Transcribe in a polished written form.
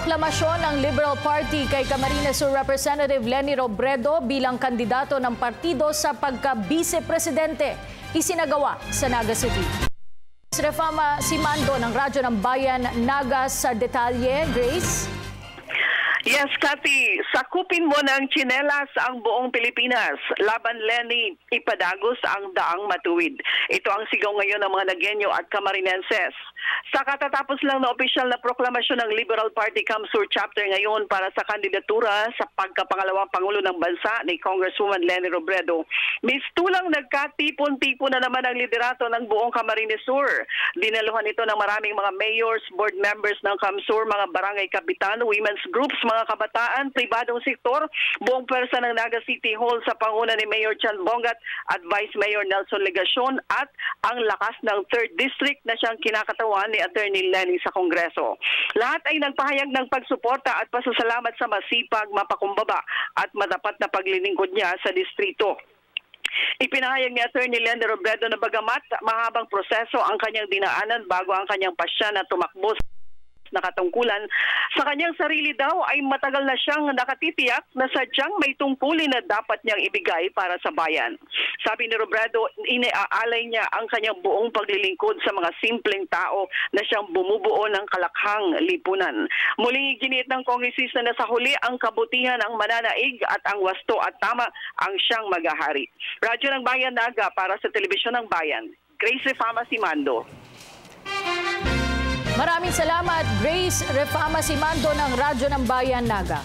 Proklamasyon ng Liberal Party kay Camarines Sur Representative Leni Robredo bilang kandidato ng partido sa pagka-vice-presidente isinagawa sa Naga City. Refama Simando ng Radyo ng Bayan Naga sa detalye. Grace? Yes, Cathy, sakupin mo ng tsinelas ang buong Pilipinas. Laban Leni, ipadagos ang daang matuwid. Ito ang sigaw ngayon ng mga Nagueño at Camarinenses. Sa katatapos lang na opisyal na proklamasyon ng Liberal Party Camsur Chapter ngayon para sa kandidatura sa pagkapangalawang Pangulo ng Bansa ni Congresswoman Leni Robredo, mistulang nagkatipon-tipon na naman ang liderato ng buong Camarines Sur. Dinaluhan ito ng maraming mga mayors, board members ng Camsur, mga barangay kapitan, women's groups, mga kabataan, pribadong sektor, buong pwersa ng Naga City Hall sa panguna ni Mayor Chan Bongat at Vice Mayor Nelson Legacion at ang lakas ng 3rd District na siyang kinakatawan ni Attorney Leni sa Kongreso. Lahat ay nagpahayag ng pagsuporta at pasasalamat sa masipag, mapakumbaba at matapat na paglilingkod niya sa distrito. Ipinahayag ni Attorney Leni Robredo na bagamat mahabang proseso ang kanyang dinaanan bago ang kanyang pasya na tumakbo na katungkulan, sa kanyang sarili daw ay matagal na siyang nakatitiyak na sadyang may tungkulin na dapat niyang ibigay para sa bayan. Sabi ni Robredo, iniaalay niya ang kanyang buong paglilingkod sa mga simpleng tao na siyang bumubuo ng kalakhang lipunan. Muling iginiit ng kongresista na sa huli ang kabutihan ang mananaig at ang wasto at tama ang siyang maghahari. Radyo ng Bayan Naga para sa Telebisyon ng Bayan. Grace Refama Simando. Maraming salamat, Grace Refama Simando ng Radyo ng Bayan Naga.